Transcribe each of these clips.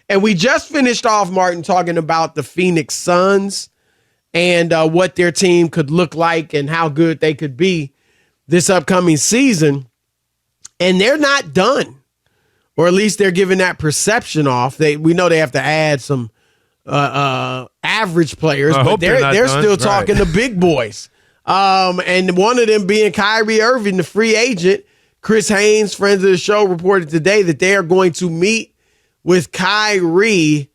And we just finished off, Martin, talking about the Phoenix Suns and what their team could look like and how good they could be this upcoming season. And they're not done, or at least they're giving that perception off. We know they have to add some average players, but they're still talking to big boys. And one of them being Kyrie Irving, the free agent. Chris Haynes, friends of the show, reported today that they are going to meet with Kyrie.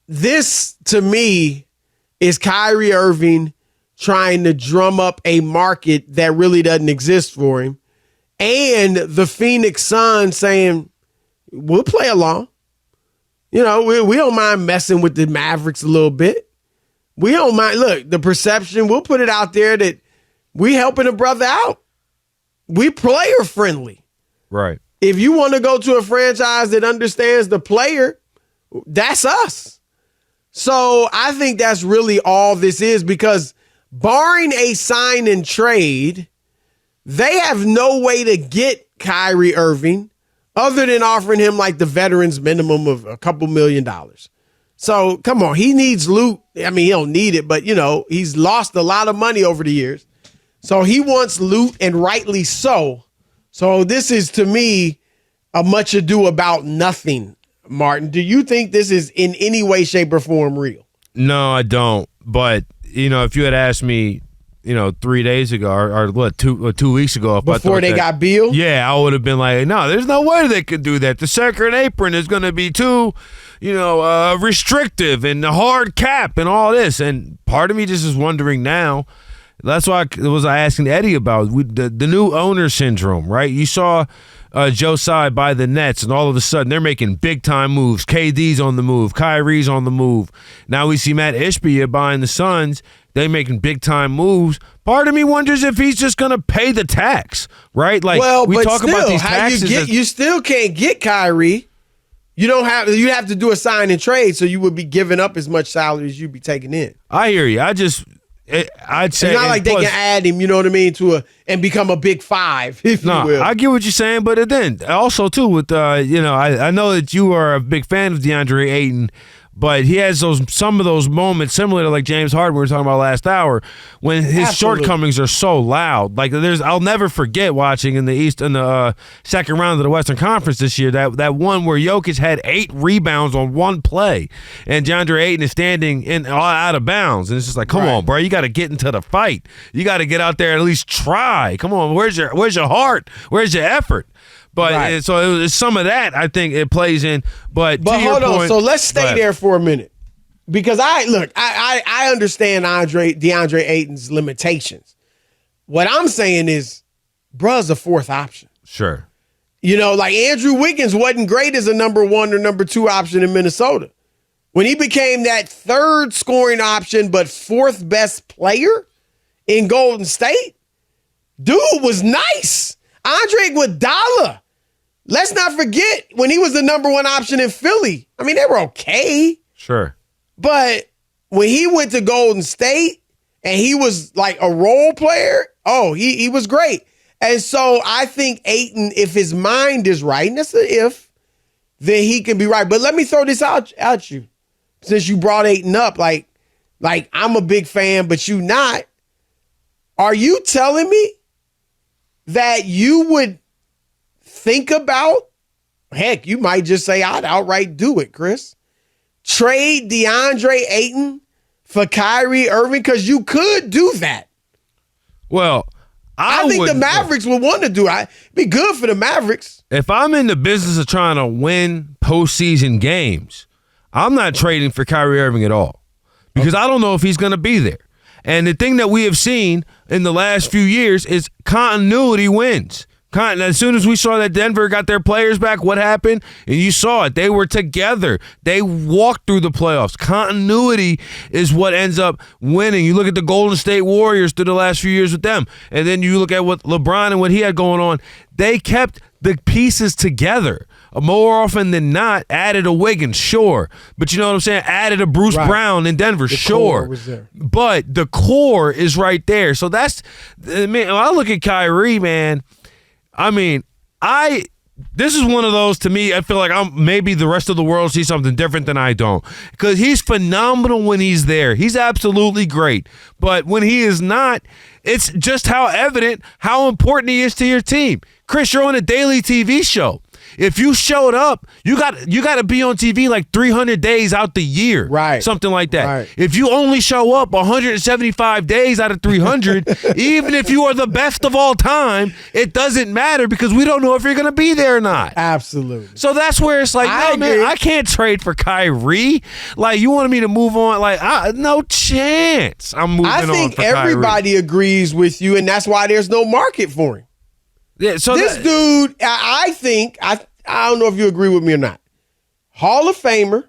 This, to me, is Kyrie Irving trying to drum up a market that really doesn't exist for him. And the Phoenix Suns saying, we'll play along. We don't mind messing with the Mavericks a little bit. We don't mind. Look, the perception, we'll put it out there that we helping a brother out. We player friendly. Right. If you want to go to a franchise that understands the player, that's us. So I think that's really all this is, because barring a sign and trade, they have no way to get Kyrie Irving other than offering him like the veterans minimum of a couple $1 million. So come on, he needs loot. I mean, he don't need it, but he's lost a lot of money over the years. So he wants loot, and rightly so. So this is, to me, a much ado about nothing, Martin. Do you think this is in any way, shape, or form real? No, I don't. But, if you had asked me, 3 days ago or 2 weeks ago. Before they got Beal? Yeah, I would have been like, no, there's no way they could do that. The second apron is going to be too, restrictive and the hard cap and all this. And part of me just is wondering now. That's why I was asking Eddie about the new owner syndrome, right? You saw Joe Tsai buy the Nets, and all of a sudden they're making big-time moves. KD's on the move. Kyrie's on the move. Now we see Matt Ishbia buying the Suns. They're making big-time moves. Part of me wonders if he's just going to pay the tax, right? Like, we talk about these taxes. You still can't get Kyrie. You have to do a sign and trade, so you would be giving up as much salary as you'd be taking in. I hear you. I'd say it's not like they can add him, you know what I mean, and become a big five, if you will. I get what you're saying, but then also too with I know that you are a big fan of DeAndre Ayton, but he has some of those moments similar to like James Harden we were talking about last hour, when his shortcomings are so loud. Like I'll never forget watching in the second round of the Western Conference this year that one where Jokic had 8 rebounds on one play, and DeAndre Ayton is standing out of bounds, and it's just like, come on, bro, you got to get into the fight. You got to get out there and at least try. Come on, where's your heart? Where's your effort? But so it's some of that, I think it plays in. But hold on. So let's stay there for a minute, because I understand DeAndre Ayton's limitations. What I'm saying is, bruh's a fourth option. Sure. Like Andrew Wiggins wasn't great as a number 1 or number 2 option in Minnesota. When he became that third scoring option but fourth best player in Golden State, dude was nice. Andre Iguodala. Let's not forget when he was the number 1 option in Philly. I mean, they were okay. Sure. But when he went to Golden State and he was like a role player, he was great. And so I think Ayton, if his mind is right, and that's an if, then he can be right. But let me throw this out at you. Since you brought Ayton up, like I'm a big fan, but you not. Are you telling me that you would think about, heck, you might just say I'd outright do it, Chris, trade DeAndre Ayton for Kyrie Irving? Because you could do that. Well, I think the Mavericks would want to do it. It'd be good for the Mavericks. If I'm in the business of trying to win postseason games, I'm not trading for Kyrie Irving at all, because I don't know if he's going to be there. And the thing that we have seen in the last few years is continuity wins. As soon as we saw that Denver got their players back, what happened? And you saw it. They were together. They walked through the playoffs. Continuity is what ends up winning. You look at the Golden State Warriors through the last few years with them, and then you look at what LeBron and what he had going on. They kept the pieces together. More often than not, added a Wiggins, sure. But you know what I'm saying? Added a Bruce Brown in Denver, sure. Was there. But the core is right there. So that's, man, when I look at Kyrie, man, I mean, this is one of those, to me, I feel like maybe the rest of the world sees something different than I don't. Because he's phenomenal when he's there. He's absolutely great. But when he is not, it's just how evident how important he is to your team. Chris, you're on a daily TV show. If you showed up, you got to be on TV like 300 days out the year. Right. Something like that. Right. If you only show up 175 days out of 300, even if you are the best of all time, it doesn't matter because we don't know if you're going to be there or not. Absolutely. So that's where it's like, no, man, I can't trade for Kyrie. Like, you wanted me to move on? Like, no chance I'm moving on for Kyrie. I think everybody agrees with you, and that's why there's no market for him. Yeah, so this dude, I think, I don't know if you agree with me or not. Hall of Famer.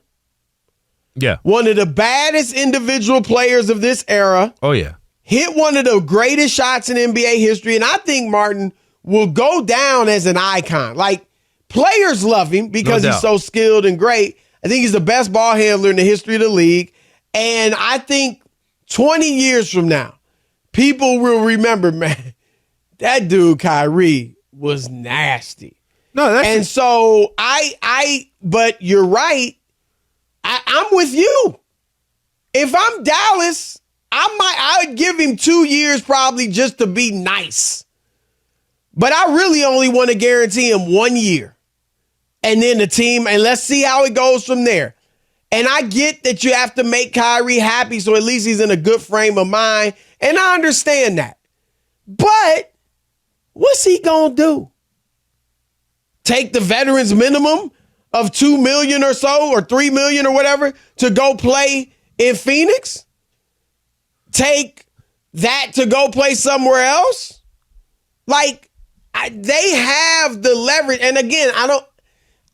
Yeah. One of the baddest individual players of this era. Oh, yeah. Hit one of the greatest shots in NBA history. And I think Martin will go down as an icon. Like, players love him because he's so skilled and great. I think he's the best ball handler in the history of the league. And I think 20 years from now, people will remember, man, that dude, Kyrie, was nasty. No, and so but you're right. I'm with you. If I'm Dallas, I would give him 2 years probably just to be nice. But I really only want to guarantee him 1 year. And then the team, and let's see how it goes from there. And I get that you have to make Kyrie happy so at least he's in a good frame of mind. And I understand that. But what's he going to do? Take the veterans minimum of $2 million or so, or $3 million or whatever, to go play in Phoenix? Take that to go play somewhere else? Like, they have the leverage. And again,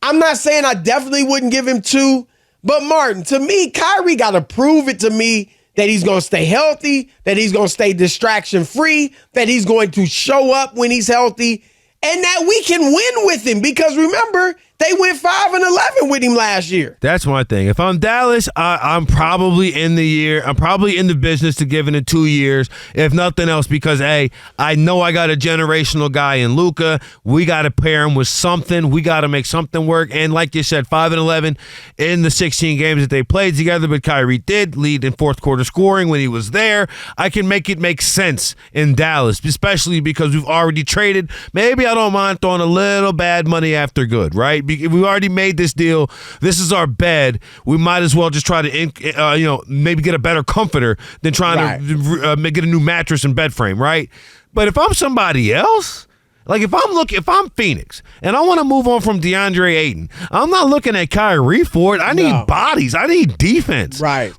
I'm not saying I definitely wouldn't give him 2, but Martin, to me, Kyrie got to prove it to me that he's going to stay healthy, that he's going to stay distraction-free, that he's going to show up when he's healthy, and that we can win with him. Because remember, they went 5-11 with him last year. That's my thing. If I'm Dallas, I'm probably in the business to give it 2 years, if nothing else, because, hey, I know I got a generational guy in Luka. We got to pair him with something. We got to make something work. And like you said, 5-11 in the 16 games that they played together, but Kyrie did lead in fourth quarter scoring when he was there. I can make it make sense in Dallas, especially because we've already traded. Maybe I don't mind throwing a little bad money after good, right? If we already made this deal, this is our bed. We might as well just try to, maybe get a better comforter than trying to get a new mattress and bed frame, right? But if I'm somebody else, like if I'm Phoenix and I want to move on from DeAndre Ayton, I'm not looking at Kyrie for it. I need bodies. I need defense. Right.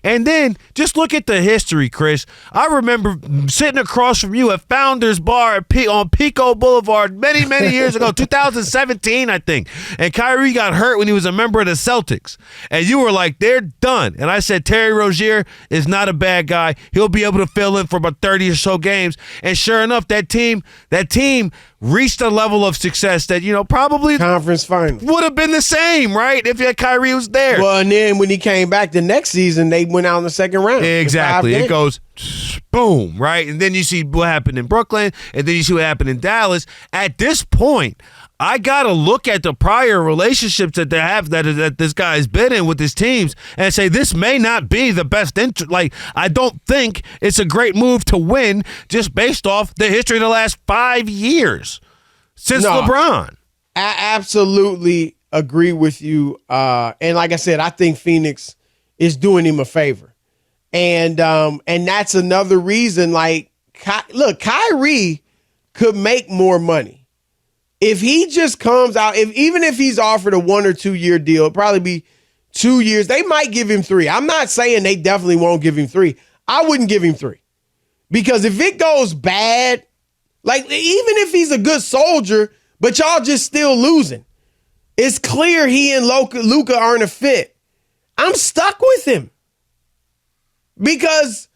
And then just look at the history, Chris. I remember sitting across from you at Founders Bar on Pico Boulevard many, many years ago, 2017, I think. And Kyrie got hurt when he was a member of the Celtics. And you were like, they're done. And I said, Terry Rozier is not a bad guy. He'll be able to fill in for about 30 or so games. And sure enough, that team reached a level of success that, probably conference final would have been the same, right? If Kyrie was there. Well, and then when he came back the next season, they went out in the second round. Exactly. It goes boom, right? And then you see what happened in Brooklyn, and then you see what happened in Dallas. At this point, I got to look at the prior relationships that they have that this guy's been in with his teams and say this may not be the best interest. Like, I don't think it's a great move to win just based off the history of the last 5 years since LeBron. I absolutely agree with you. And like I said, I think Phoenix is doing him a favor. And that's another reason, like, look, Kyrie could make more money. If he just comes out, even if he's offered a 1 or 2 year deal, it'll probably be 2 years. They might give him 3. I'm not saying they definitely won't give him 3. I wouldn't give him 3. Because if it goes bad, like even if he's a good soldier, but y'all just still losing, it's clear he and Luka aren't a fit. I'm stuck with him. Because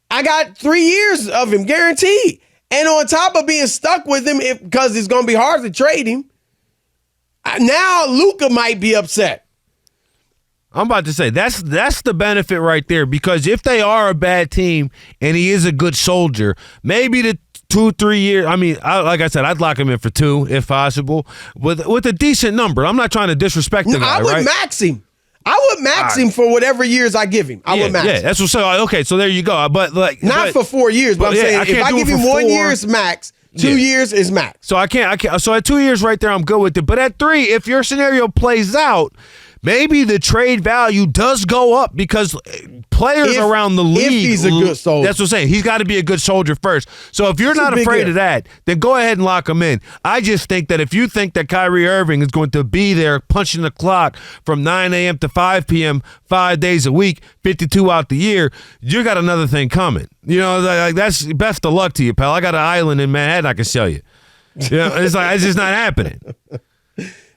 I got 3 years of him guaranteed. And on top of being stuck with him, because it's going to be hard to trade him, now Luka might be upset. I'm about to say, that's the benefit right there, because if they are a bad team and he is a good soldier, maybe the 2-3 years. I mean, like I said, I'd lock him in for 2 if possible, with a decent number. I'm not trying to disrespect the guy. I would max him. I would max him for whatever years I give him. I would max him. Yeah, that's what. So okay, so there you go. But not for 4 years. But I'm saying if I give him 1 year's max. 2 years is max. So I can't. So at 2 years right there, I'm good with it. But at 3, if your scenario plays out, maybe the trade value does go up because players around the league. If he's a good soldier. That's what I'm saying. He's got to be a good soldier first. So if you're not afraid of that, then go ahead and lock him in. I just think that if you think that Kyrie Irving is going to be there punching the clock from 9 a.m. to 5 p.m. 5 days a week, 52 out the year, you got another thing coming. You know, like that's best of luck to you, pal. I got an island in Manhattan I can sell you. You know, it's just not happening.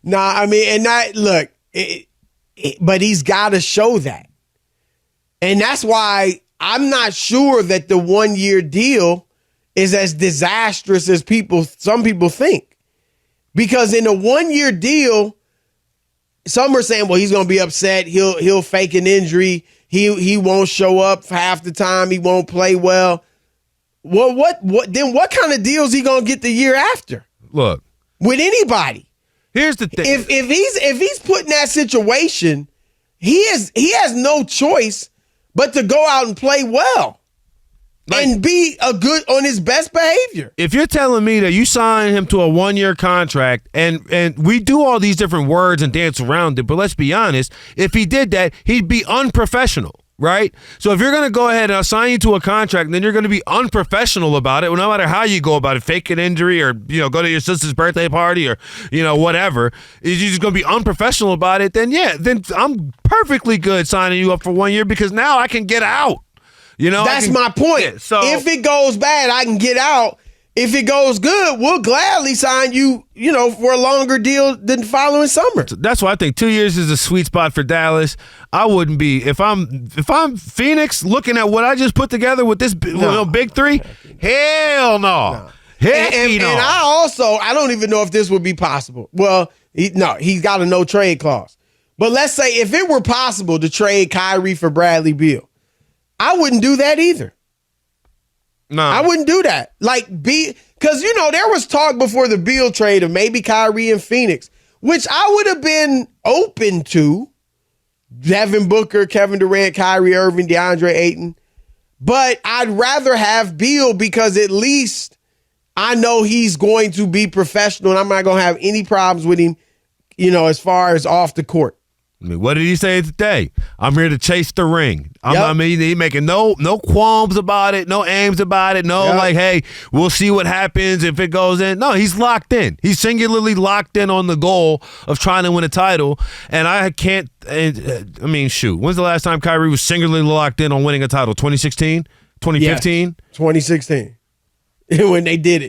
Nah, I mean, and that look, but he's got to show that. And that's why I'm not sure that the 1 year deal is as disastrous as some people think. Because in a 1 year deal, some are saying, well, he's going to be upset. He'll fake an injury. He won't show up half the time. He won't play well. Well, what kind of deal is he going to get the year after? Look, with anybody. Here's the thing. If he's put in that situation, he has no choice but to go out and play well and be on his best behavior. If you're telling me that you sign him to a 1 year contract and we do all these different words and dance around it, but let's be honest, if he did that, he'd be unprofessional. Right? So if you're going to go ahead and assign you to a contract, and then you're going to be unprofessional about it, well, no matter how you go about it, fake an injury or, go to your sister's birthday party or, whatever, if you're just going to be unprofessional about it, then I'm perfectly good signing you up for 1 year because now I can get out. That's my point. Yeah, so if it goes bad, I can get out. If it goes good, we'll gladly sign you, for a longer deal than the following summer. That's why I think 2 years is a sweet spot for Dallas. I wouldn't be if I'm Phoenix looking at what I just put together with this big three. Hell no. And I don't even know if this would be possible. Well, he's got a no trade clause. But let's say if it were possible to trade Kyrie for Bradley Beal, I wouldn't do that either. No, I wouldn't do that. Because, there was talk before the Beal trade of maybe Kyrie and Phoenix, which I would have been open to. Devin Booker, Kevin Durant, Kyrie Irving, DeAndre Ayton. But I'd rather have Beal because at least I know he's going to be professional and I'm not going to have any problems with him, as far as off the court. I mean, what did he say today? I'm here to chase the ring. I mean, he making no qualms about it, no aims about it, hey, we'll see what happens if it goes in. No, he's locked in. He's singularly locked in on the goal of trying to win a title. And I can't, shoot. When's the last time Kyrie was singularly locked in on winning a title? 2016? 2015? Yes, 2016. When they did it.